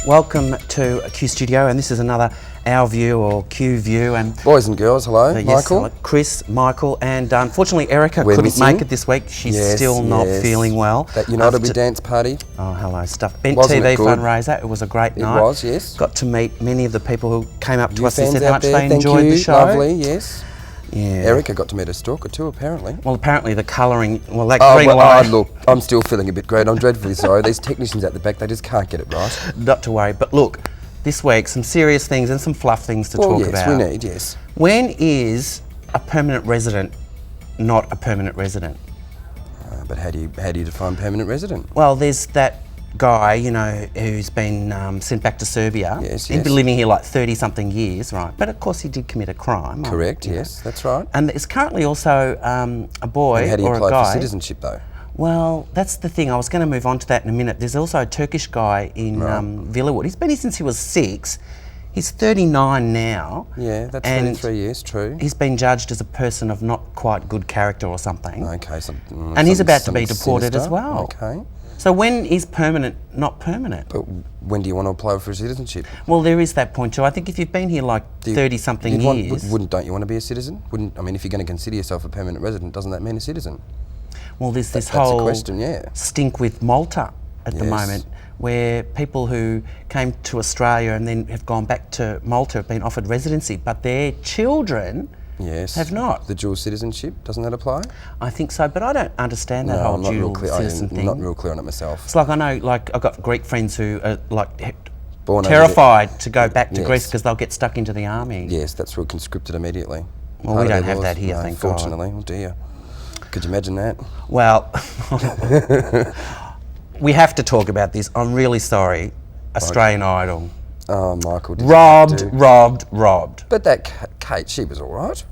Welcome to Q Studio, and this is another Our View or Q View. And boys and girls, hello, yes, Michael. Kris, Michael, and unfortunately Erica couldn't make it this week. She's still not feeling well. That United We Dance party. Oh, hello, stuff. Bent Wasn't TV it good? fundraiser. It was a great night. It was, yes. Got to meet many of the people who came up to us and fans said how out much there, they thank enjoyed you. the show. Lovely, yes. Yeah. Erica got to meet a stalker too, apparently. Well, apparently the colouring, well, that green light. Look, I'm still feeling a bit great. I'm dreadfully sorry. These technicians at the back, they just can't get it right. Not to worry, but look, this week some serious things and some fluff things to talk about. Yes, we need, yes. When is a permanent resident not a permanent resident? But how do you define permanent resident? Well, there's that guy, you know, who's been sent back to Serbia. Yes, He's been living here like 30-something years, right? But of course he did commit a crime. Correct, yes, that's right. And there's currently also a boy And how do you or a apply guy. for citizenship though? Well, that's the thing. I was going to move on to that in a minute. There's also a Turkish guy in Villawood. He's been here since he was 6. He's 39 now. Yeah, that's and 33 years, true. He's been judged as a person of not quite good character or something. Okay, so... and he's about to be deported as well. Okay. So when is permanent not permanent? But when do you want to apply for citizenship? Well, there is that point too. I think if you've been here like 30-something years... Don't you want to be a citizen? I mean, if you're going to consider yourself a permanent resident, doesn't that mean a citizen? Well, there's this whole question, stink with Malta at the moment, where people who came to Australia and then have gone back to Malta have been offered residency, but their children have not. The dual citizenship, doesn't that apply? I think so, but I don't understand that whole dual citizen thing. I'm not real clear on it myself. It's like, I know, like, I've got Greek friends who are like terrified to go back to Greece because they'll get stuck into the army. Yes, that's real conscripted immediately. Well, we don't have that here, thank God. Fortunately, oh dear. Could you imagine that? Well, we have to talk about this. I'm really sorry. Australian Idol. Oh, Michael. Robbed. But that Kate, she was all right.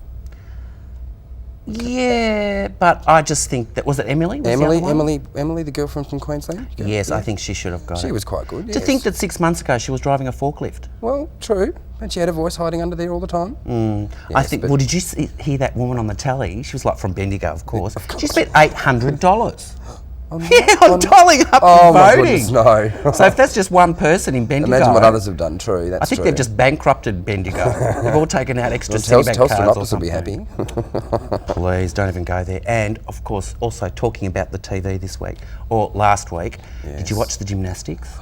Yeah, but I just think that, was it Emily? Emily, the girlfriend from Queensland? Yes, I think she should have got it. She was quite good, yes. To think that 6 months ago she was driving a forklift. Well, true. And she had a voice hiding under there all the time. Yes, I think, well, did you hear that woman on the telly? She was like from Bendigo, of course. She spent $800. On dolling up and voting. My goodness, no. So if that's just one person in Bendigo... Imagine what others have done, true, that's I think true. they've just bankrupted Bendigo. They've all taken out extra Citibank cards Telstra or something. will be happy. Please, don't even go there. And, of course, also talking about the TV this week, or last week, did you watch the gymnastics?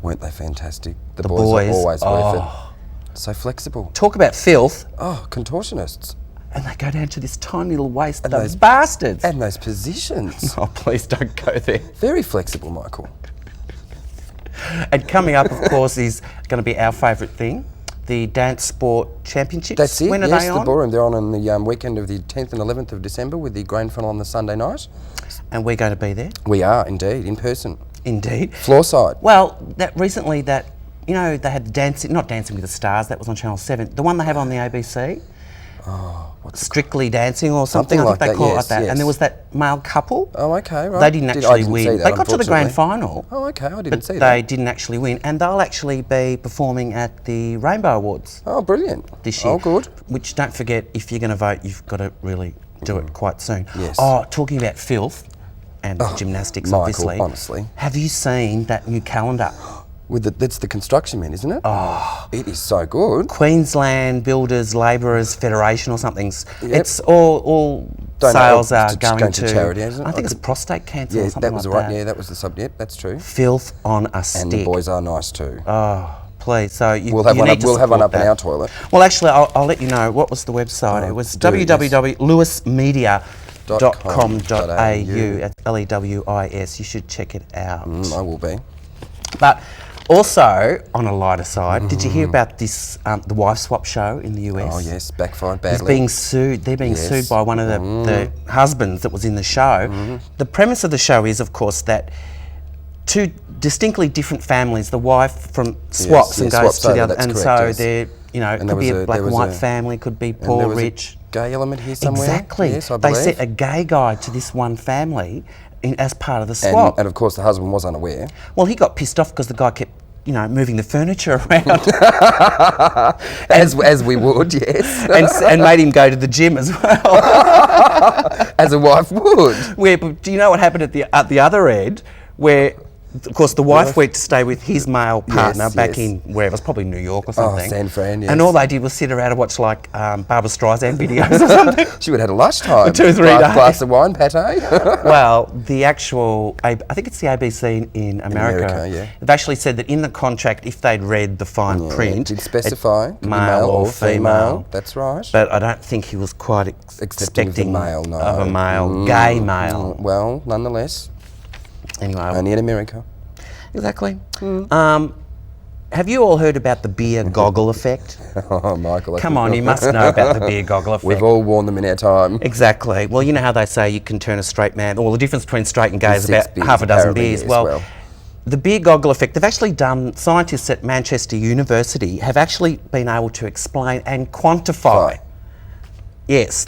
Weren't they fantastic? The boys are always worth it. So flexible. Talk about filth. Oh, contortionists. And they go down to this tiny little waist, those bastards. And those positions. Oh, please don't go there. Very flexible, Michael. And coming up, of course, is going to be our favourite thing, the Dance Sport Championships. That's it, When are they on? the ballroom. They're on the weekend of the 10th and 11th of December with the grand final on the Sunday night. And we're going to be there? We are, indeed, in person. Indeed. Floor side. Well, recently, you know, they had not Dancing with the Stars, that was on Channel 7, the one they have on the ABC. Oh, Strictly Dancing or something, I think they call it like that. And there was that male couple. Oh, okay, right. They didn't actually win. That, they got to the grand final. Oh, okay, I didn't see that. But they didn't actually win, and they'll actually be performing at the Rainbow Awards. Oh, brilliant. This year. Oh, good. Which, don't forget, if you're going to vote, you've got to really do it quite soon. Yes. Oh, talking about filth and gymnastics, Michael, obviously. Honestly. Have you seen that new calendar? That's the construction men, isn't it? Oh, it is so good. Queensland Builders Labourers Federation or something. It's all sales are going to charity, isn't it? I think it's prostate cancer or something that was like right. that. Yeah, that was the subject. That's true. Filth on a stick. And the boys are nice too. Oh, please. So we'll have one up in our toilet. Well, actually, I'll let you know. What was the website? It was www.lewismedia.com.au. That's LEWIS. You should check it out. I will be. But also, on a lighter side, did you hear about this, the wife swap show in the US? Oh yes, backfired badly. He's being sued. They're being sued by one of the husbands that was in the show. The premise of the show is, of course, that two distinctly different families, the wife swaps and goes to the other, and correct, so they're, you know, it could be a black and white family, could be poor, rich. Gay element here somewhere. Exactly. Yes, I they believe. sent a gay guy to this one family as part of the swap. And of course the husband was unaware. Well, he got pissed off because the guy kept, moving the furniture around. as we would, yes. and made him go to the gym as well. As a wife would. But do you know what happened at the other end, where, of course, the wife went to stay with his male partner back in wherever, it was probably New York or something. San Fran, yes. And all they did was sit around and watch Barbra Streisand videos or something. She would have had a lush time. 2 or 3 days. Glass of wine, pate. Well, the actual, I think it's the ABC in America. They've actually said that in the contract, if they'd read the fine print, it did specify male or female. That's right. But I don't think he was quite expecting male, no. of a male, gay male. Well, nonetheless. Anyway, only in America. Exactly. Have you all heard about the beer goggle effect? Oh, Michael. Come on, you must know about the beer goggle effect. We've all worn them in our time. Exactly. Well, you know how they say you can turn a straight man, or the difference between straight and gay is about half a dozen beers. Well, the beer goggle effect, they've actually done, scientists at Manchester University have actually been able to explain and quantify. Yes,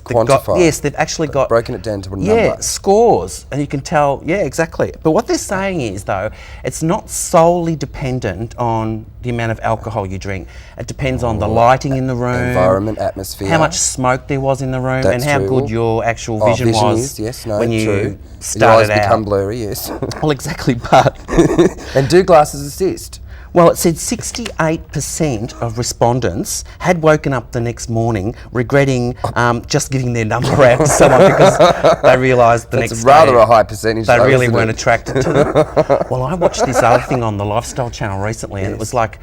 they've actually got... Broken it down to a number. Yeah, scores, and you can tell, exactly. But what they're saying is, though, it's not solely dependent on the amount of alcohol you drink. It depends on the lighting in the room. Environment, atmosphere. How much smoke there was in the room, and how good your actual vision was when you started your eyes out. become blurry, yes. Well, exactly, but... And do glasses assist? Well, it said 68% of respondents had woken up the next morning regretting just giving their number out to someone because they realised the next day... That's rather a high percentage. They really weren't attracted to them. Well, I watched this other thing on the Lifestyle Channel recently, and it was like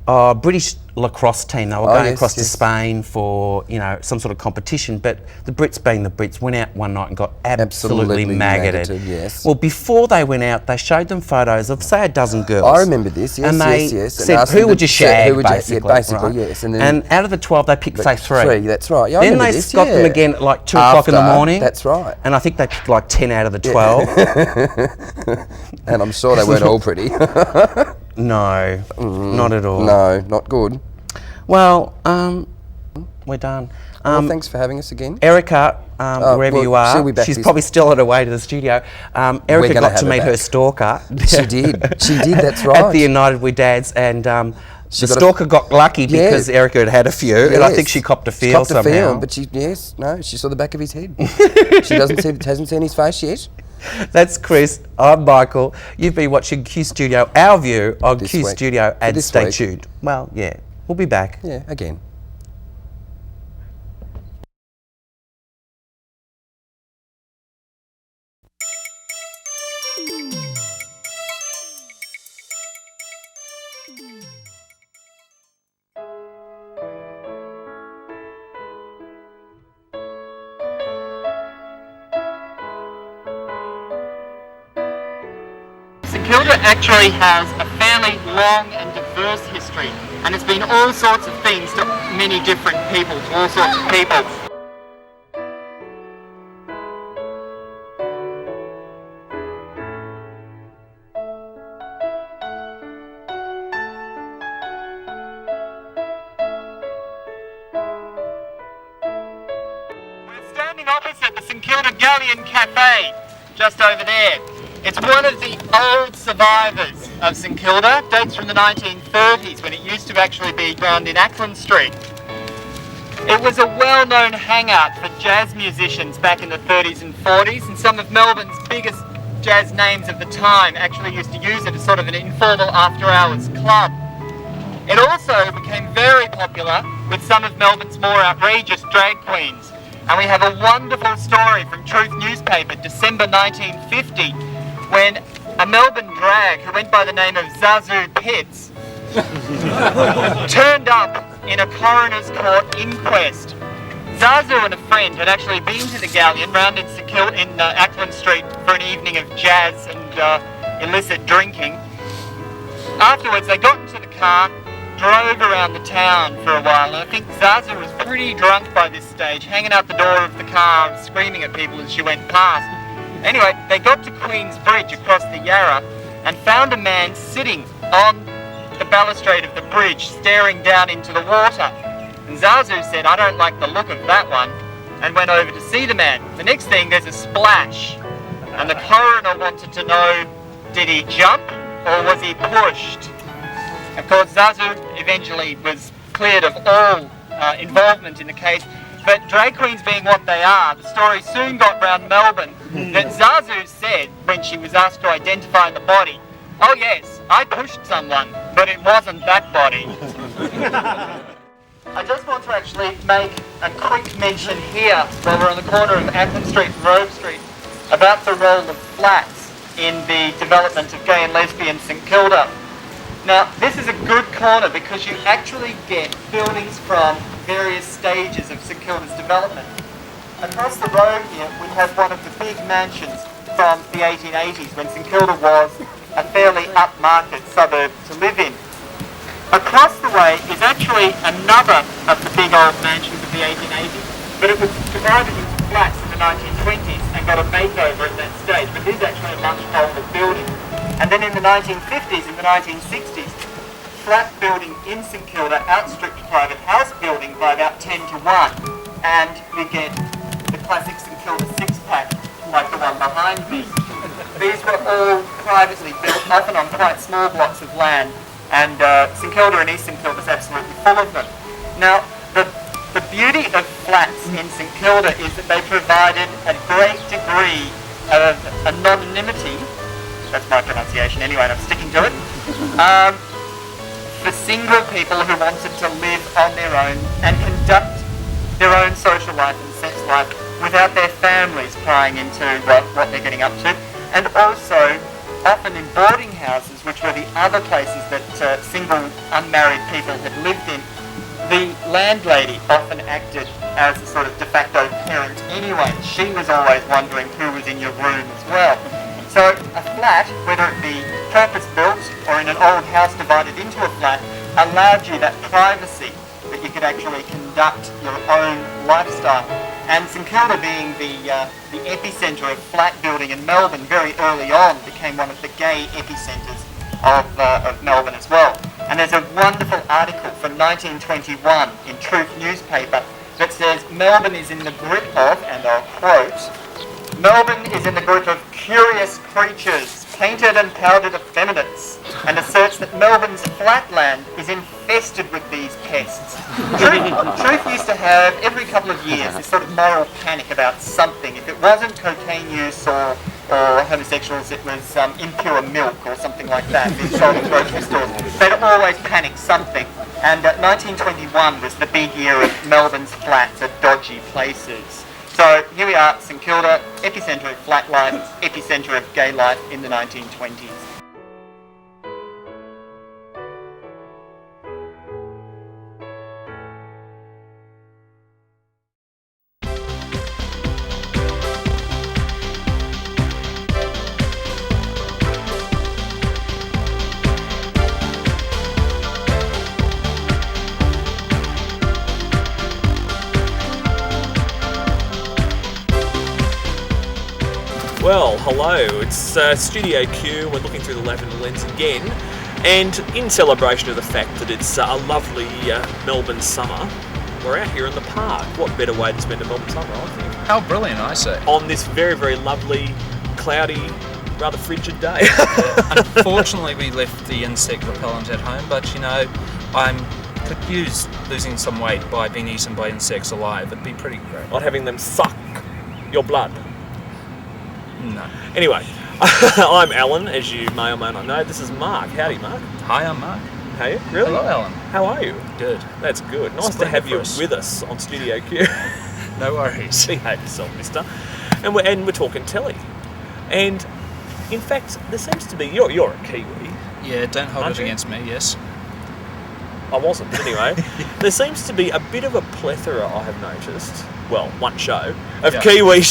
a British lacrosse team. They were going across to Spain for, some sort of competition, but the Brits, being the Brits, went out one night and got absolutely maggoted. Yes. Well, before they went out, they showed them photos of, say, a dozen girls. I remember this, yes, and they said, who would you shag, basically. Yes. And out of the 12, they picked, say, 3. 3, that's right. Yeah, then they got them again at like 2 o'clock in the morning. That's right. And I think they picked like 10 out of the 12. And I'm sure they weren't all pretty. No, not at all. No, not good. Well, we're done. Well, thanks for having us again. Erica, wherever you are, she's probably still on her way to the studio. Erica got to meet her stalker. She did, that's right. At the United We Dads, and the stalker got lucky because Erica had a few, and I think she copped a feel somehow. But she saw the back of his head. She hasn't seen his face yet. That's Kris. I'm Michael. You've been watching Q Studio, our view on Q Studio, and stay tuned. Well, we'll be back. Yeah, again. Kilda actually has a fairly long and diverse history, and it's been all sorts of things to many different people, to all sorts of people. We're standing opposite the St Kilda Galleon Cafe, just over there. It's one of the old survivors of St Kilda, dates from the 1930s when it used to actually be ground in Ackland Street. It was a well-known hangout for jazz musicians back in the 30s and 40s, and some of Melbourne's biggest jazz names of the time actually used to use it as sort of an informal after-hours club. It also became very popular with some of Melbourne's more outrageous drag queens, and we have a wonderful story from Truth newspaper, December 1950, when a Melbourne drag who went by the name of Zazu Pitts turned up in a coroner's court inquest. Zazu and a friend had actually been to the Galleon round in Ackland Street for an evening of jazz and illicit drinking. Afterwards they got into the car, drove around the town for a while, and I think Zazu was pretty drunk by this stage, hanging out the door of the car, screaming at people as she went past. Anyway, they got to Queen's Bridge across the Yarra and found a man sitting on the balustrade of the bridge, staring down into the water. And Zazu said, "I don't like the look of that one," and went over to see the man. The next thing, there's a splash. And the coroner wanted to know, did he jump or was he pushed? Of course, Zazu eventually was cleared of all involvement in the case, but drag queens being what they are, the story soon got round Melbourne that Zazu said when she was asked to identify the body, "Oh yes, I pushed someone, but it wasn't that body." I just want to actually make a quick mention here, while we're on the corner of Ackland Street and Grove Street, about the role of flats in the development of gay and lesbian St Kilda. Now, this is a good corner because you actually get buildings from various stages of St Kilda's development. Across the road here, we have one of the big mansions from the 1880s when St Kilda was a fairly upmarket suburb to live in. Across the way is actually another of the big old mansions of the 1880s, but it was divided into flats in the 1920s and got a makeover at that stage, but it is actually a much older building. And then in the 1950s, in the 1960s, flat building in St Kilda outstripped private house building by about 10 to 1, and you get the classic St Kilda six-pack, like the one behind me. These were all privately built, often on quite small blocks of land, and St Kilda and East St Kilda is absolutely full of them. Now, the beauty of flats in St Kilda is that they provided a great degree of anonymity, that's my pronunciation anyway and I'm sticking to it, for single people who wanted to live on their own and conduct their own social life and sex life without their families prying into what they're getting up to, and also often in boarding houses, which were the other places that single unmarried people had lived in. The landlady often acted as a sort of de facto parent anyway. She was always wondering who was in your room as well. So a flat, whether it be purpose-built or in an old house divided into a flat, allowed you that privacy that you could actually conduct your own lifestyle. And St Kilda, being the epicentre of flat building in Melbourne very early on, became one of the gay epicentres of Melbourne as well. And there's a wonderful article from 1921 in Truth newspaper that says Melbourne is in the grip of, and I'll quote, "Melbourne is in the grip of curious creatures, painted and powdered effeminates, and asserts that Melbourne's flatland is infested with these pests." Truth used to have, every couple of years, this sort of moral panic about something. If it wasn't cocaine use or homosexuals, it was impure milk or something like that being sold in grocery stores. They'd always panic something. And 1921 was the big year of Melbourne's flats are dodgy places. So here we are, St Kilda, epicentre of flat life, epicentre of gay life in the 1920s. Well, hello, it's Studio Q. We're looking through the lavender lens again, and in celebration of the fact that it's a lovely Melbourne summer, we're out here in the park. What better way to spend a Melbourne summer, I think? How brilliant, I say. On this very, very lovely, cloudy, rather frigid day. Unfortunately, we left the insect repellent at home, but you know, I could use losing some weight by being eaten by insects alive. It'd be pretty great. Not having them suck your blood. No. Anyway, I'm Alan, as you may or may not know. This is Mark. Howdy, Mark. Hi, I'm Mark. Hey, really? Hello, Alan. How are you? Good. That's good. Nice to have you with us on Studio Q. No worries. Behave yourself, mister. And we're talking telly. And in fact, there seems to be you're a Kiwi. Yeah, don't hold it against me. Yes. I wasn't, anyway. There seems to be a bit of a plethora, I have noticed, well, one show, of Kiwi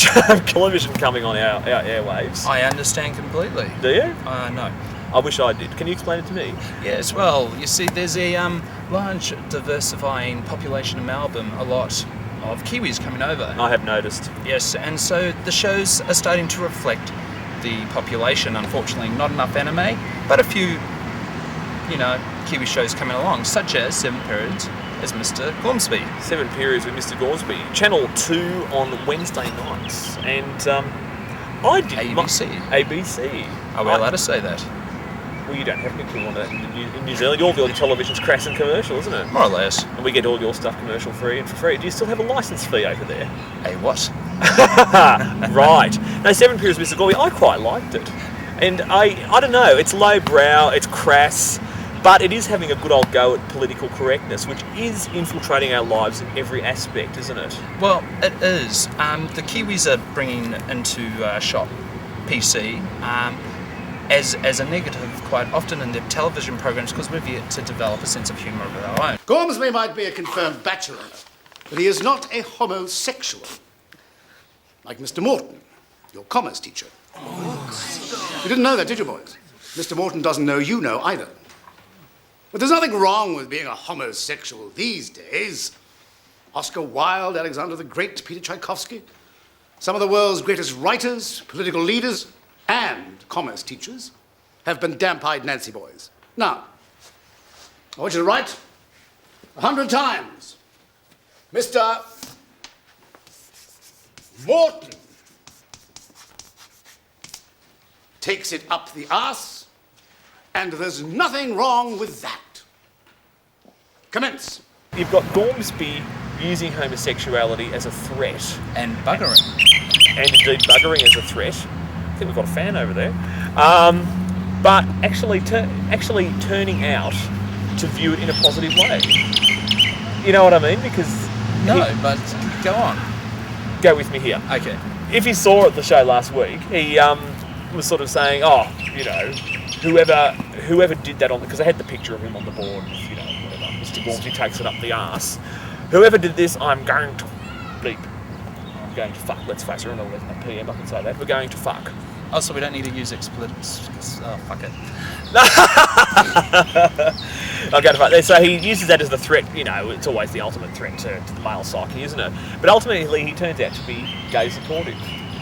television coming on our airwaves. I understand completely. Do you? No. I wish I did. Can you explain it to me? Yes, well, you see, there's a large diversifying population in Melbourne, a lot of Kiwis coming over. I have noticed. Yes, and so the shows are starting to reflect the population. Unfortunately, not enough anime, but a few, Kiwi shows coming along, such as 7 Periods as Mr Gormsby. 7 Periods with Mr Gormsby. Channel 2 on Wednesday nights. And I did. ABC. ABC. Are we allowed to say that? Well, you don't have any clue on that in New Zealand. All the television's crass and commercial, isn't it? More or less. And we get all your stuff commercial free and for free. Do you still have a licence fee over there? A what? Right. No, 7 Periods Mr Gormsby, I quite liked it. And I don't know, it's lowbrow, it's crass, but it is having a good old go at political correctness, which is infiltrating our lives in every aspect, isn't it? Well, it is. The Kiwis are bringing into shop PC as a negative quite often in their television programs because we've yet to develop a sense of humour of our own. Gormsby might be a confirmed bachelor, but he is not a homosexual. Like Mr Morton, your commerce teacher. You didn't know that, did you, boys? Mr Morton doesn't know you know either. But there's nothing wrong with being a homosexual these days. Oscar Wilde, Alexander the Great, Peter Tchaikovsky, some of the world's greatest writers, political leaders, and commerce teachers have been damp-eyed Nancy boys. Now, I want you to write 100 times. Mr. Morton takes it up the arse, and there's nothing wrong with that. Commence. You've got Gormsby using homosexuality as a threat. And buggering. And indeed buggering as a threat. I think we've got a fan over there. But actually turning out to view it in a positive way. You know what I mean? Because... No, but go on. Go with me here. Okay. If you saw at the show last week, he was sort of saying, oh, you know, whoever did that on... Because I had the picture of him on the board, you know, whatever. Mr Gormsby takes it up the arse. Whoever did this, I'm going to bleep. I'm going to fuck. Let's face it, we're on 11 PM, I can say that. We're going to fuck. Oh, so we don't need to use expletives. Oh, fuck it. I'll go to fuck. So he uses that as the threat, you know, it's always the ultimate threat to the male psyche, isn't it? But ultimately he turns out to be gay supportive.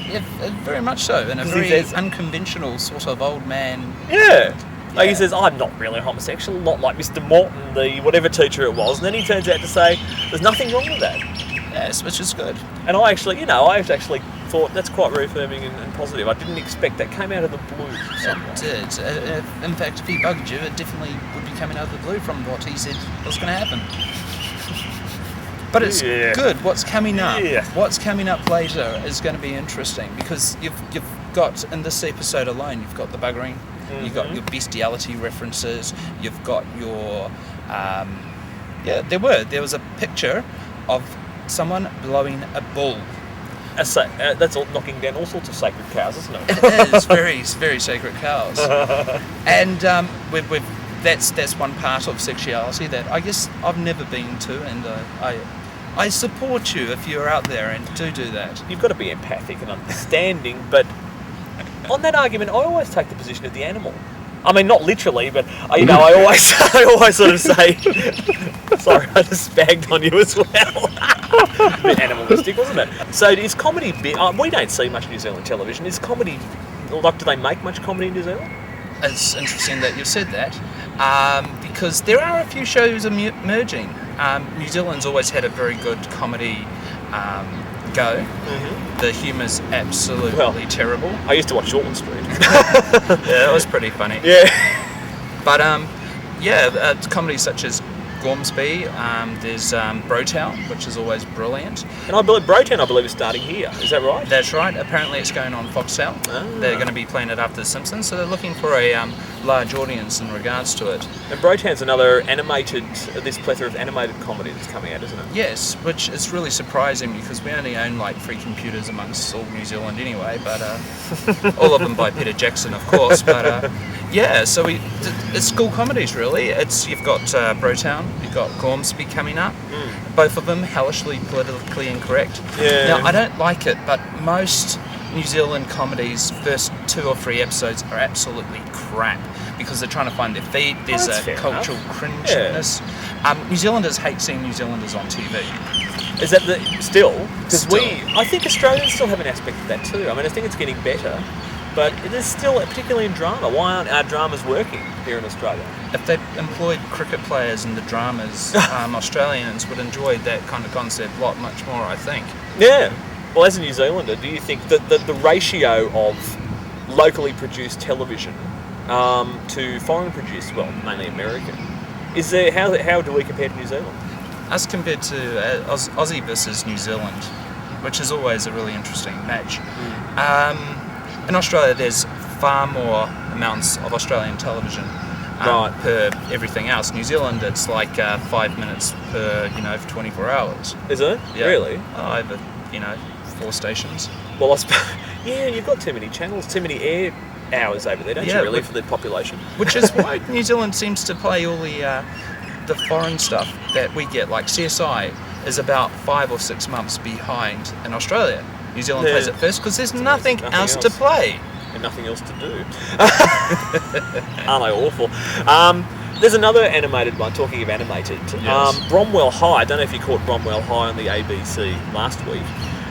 Yeah, very much so. And a very unconventional sort of old man. Yeah. Like he says, I'm not really homosexual, not like Mr Morton, the whatever teacher it was. And then he turns out to say, there's nothing wrong with that. Yes, which is good. And I actually thought that's quite reaffirming and positive. I didn't expect that. Came out of the blue. It did. In fact, if he bugged you, it definitely would be coming out of the blue from what he said was going to happen. But it's good. What's coming up? Yeah. What's coming up later is going to be interesting because you've got, in this episode alone, you've got the buggering, you've got your bestiality references, you've got your... there was a picture of someone blowing a bull. That's all knocking down all sorts of sacred cows, isn't it? It is very, very sacred cows. And that's one part of sexuality that I guess I've never been to, and I support you if you're out there and do that. You've got to be empathic and understanding, but on that argument, I always take the position of the animal. I mean, not literally, but I always sort of say, sorry, I just bagged on you as well. A bit animalistic, wasn't it? So is comedy we don't see much New Zealand television. Is comedy, like, do they make much comedy in New Zealand? It's interesting that you've said that, because there are a few shows emerging. New Zealand's always had a very good comedy go. Mm-hmm. The humour's absolutely terrible. I used to watch Shortland Street. Yeah, it was pretty funny. Yeah. But comedies such as Gormsby, there's Brotown, which is always brilliant. And I believe Brotown is starting here. Is that right? That's right. Apparently it's going on Foxtel. They're going to be playing it after The Simpsons, so they're looking for a large audience in regards to it. And Brotown's another this plethora of animated comedy that's coming out, isn't it? Yes, which is really surprising because we only own like 3 computers amongst all New Zealand anyway, but all of them by Peter Jackson, of course. But so it's school comedies really. You've got Brotown, you've got Gormsby coming up. Both of them hellishly politically incorrect. Yeah. Now I don't like it, but most New Zealand comedies, first 2 or 3 episodes are absolutely crap because they're trying to find their feet. There's a cultural cringeness. New Zealanders hate seeing New Zealanders on TV. Is that still? Because I think Australians still have an aspect of that too. I mean, I think it's getting better, but it is still, particularly in drama. Why aren't our dramas working here in Australia? If they employed cricket players in the dramas, Australians would enjoy that kind of concept a lot much more, I think. Yeah. Well, as a New Zealander, do you think that the ratio of locally produced television to foreign produced, well, mainly American, is there? How do we compare to New Zealand? Us compared to Aussie versus New Zealand, which is always a really interesting match. In Australia, there's far more amounts of Australian television per everything else. New Zealand, it's like 5 minutes per, for 24 hours. Is it? Yeah. Really? Over, 4 stations. Well, I suppose, you've got too many channels, too many air hours over there, don't you, really, for the population? Which is why New Zealand seems to play all the foreign stuff that we get, like CSI is about 5 or 6 months behind in Australia. New Zealand plays it first because there's nothing else to play. And nothing else to do. Aren't they awful? There's another animated one, talking of animated. Yes. Bromwell High. I don't know if you caught Bromwell High on the ABC last week.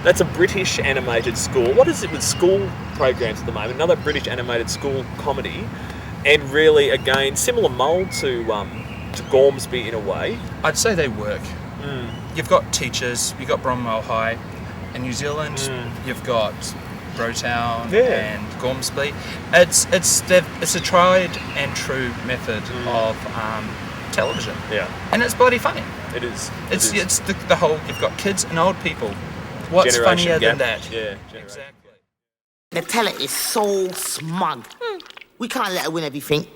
That's a British animated school. What is it with school programs at the moment? Another British animated school comedy. And really, again, similar mould to Gormsby in a way. I'd say they work. You've got teachers, you've got Bromwell High. In New Zealand, you've got Brotown and Gormsby. It's a tried and true method of television. Yeah. And it's bloody funny. It is. It's the whole, you've got kids and old people. What's Generation funnier gap. than that? Yeah, exactly. The teller is so smug. We can't let her win everything.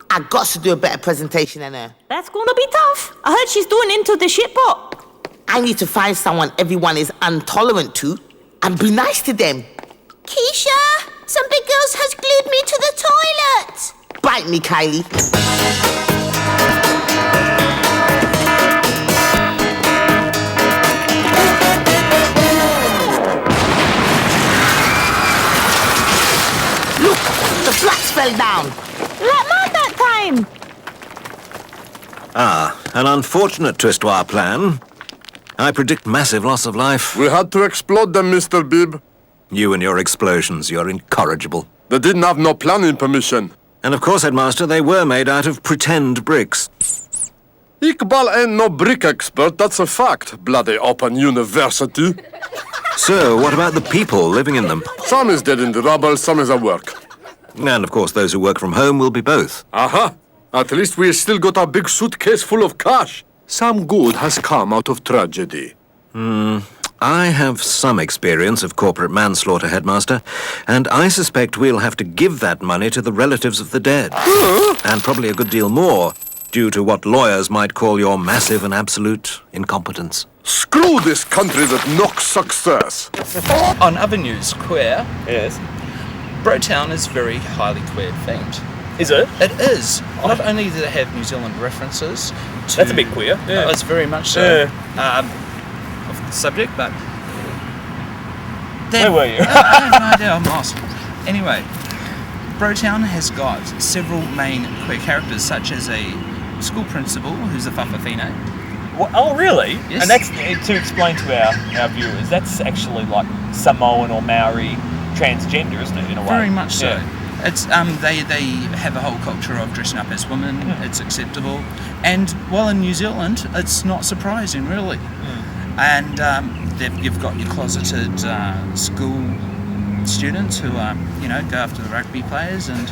I got to do a better presentation than her. That's gonna be tough. I heard she's doing Into the Shipwreck. I need to find someone everyone is intolerant to and be nice to them. Keisha, some big girls has glued me to the toilet. Bite me, Kylie. Look, the flats fell down. Like mine that time. An unfortunate twist to our plan. I predict massive loss of life. We had to explode them, Mr. Bibb. You and your explosions, you're incorrigible. They didn't have no planning permission. And of course, Headmaster, they were made out of pretend bricks. Iqbal ain't no brick expert, that's a fact. Bloody open university. So, what about the people living in them? Some is dead in the rubble, some is at work. And of course, those who work from home will be both. Aha! At least we still got a big suitcase full of cash. Some good has come out of tragedy. I have some experience of corporate manslaughter, Headmaster, and I suspect we'll have to give that money to the relatives of the dead. And probably a good deal more, due to what lawyers might call your massive and absolute incompetence. Screw this country that knocks success. On other news, queer, Yes. Brotown is very highly queer themed. Is it? It is. Not only do they have New Zealand references to... That's a bit queer. Yeah. Oh, it's very much so. Off the subject, but... Where were you? I have no idea, I'm lost. Anyway, Brotown has got several main queer characters, such as a school principal who's a Fafafine. Well, oh, really? Yes. And that's to explain to our viewers, that's actually like Samoan or Maori transgender, isn't it, in a way? Very much so. Yeah. It's they have a whole culture of dressing up as women. It's acceptable, and while in New Zealand, it's not surprising really. And you've got your closeted school students who go after the rugby players, and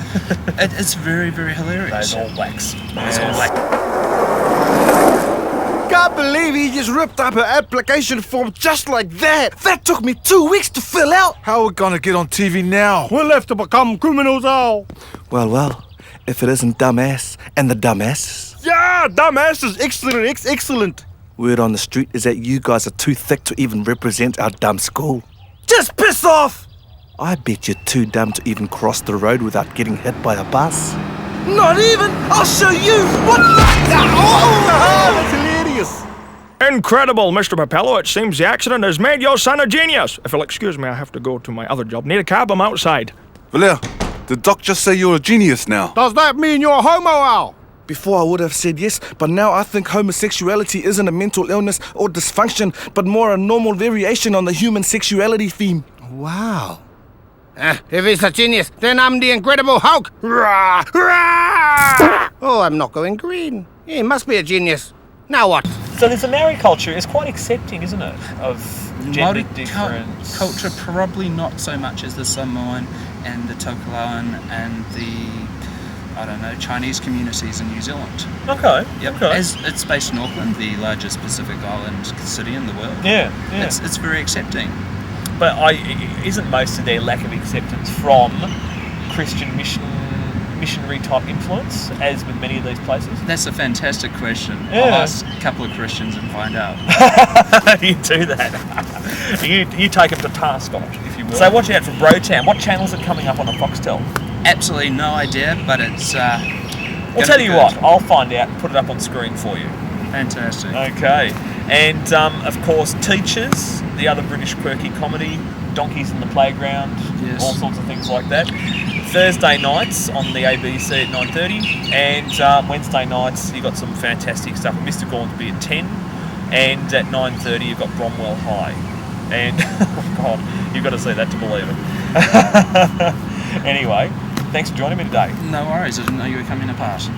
it's very, very hilarious. Those All Blacks. Those All Blacks. Can't believe he just ripped up her application form just like that. That took me 2 weeks to fill out. How are we gonna get on TV now? We'll have to become criminals all. Well, if it isn't Dumbass and the Dumbasses. Yeah, Dumbass is excellent, excellent. Word on the street is that you guys are too thick to even represent our dumb school. Just piss off! I bet you're too dumb to even cross the road without getting hit by a bus. Not even? I'll show you! What? That's hilarious! Incredible, Mr. Papello. It seems the accident has made your son a genius. If you'll excuse me, I have to go to my other job. Need a cab? I'm outside. Valère, did Doc just say you're a genius now? Does that mean you're a homo, Al? Before I would have said yes, but now I think homosexuality isn't a mental illness or dysfunction, but more a normal variation on the human sexuality theme. Wow. If he's a genius, then I'm the Incredible Hulk. Rah, rah. Oh, I'm not going green. He must be a genius. Now what? So there's a Maori culture. It's quite accepting, isn't it, of gender Maori difference? culture, probably not so much as the Samoan and the Tokelauan and the, I don't know, Chinese communities in New Zealand. Okay. Yep. Okay. As it's based in Auckland, the largest Pacific Island city in the world. Yeah. It's very accepting. But isn't most of their lack of acceptance from Christian missionary type influence, as with many of these places? That's a fantastic question. Yeah. I'll ask a couple of Christians and find out. You do that. You take them to task on it, if you will. So watch out for Brotown. What channel is it coming up on the Foxtel? Absolutely no idea, but it's... I'll tell you what, I'll find out and put it up on screen for you. Fantastic. Okay. And, of course, Teachers, the other British quirky comedy, Donkeys in the Playground, all sorts of things like that. Thursday nights on the ABC at 9:30, and Wednesday nights you've got some fantastic stuff. Mr Gormsby at 10, and at 9:30 you've got Bromwell High. And, oh God, you've got to see that to believe it. Anyway, thanks for joining me today. No worries, I didn't know you were coming apart.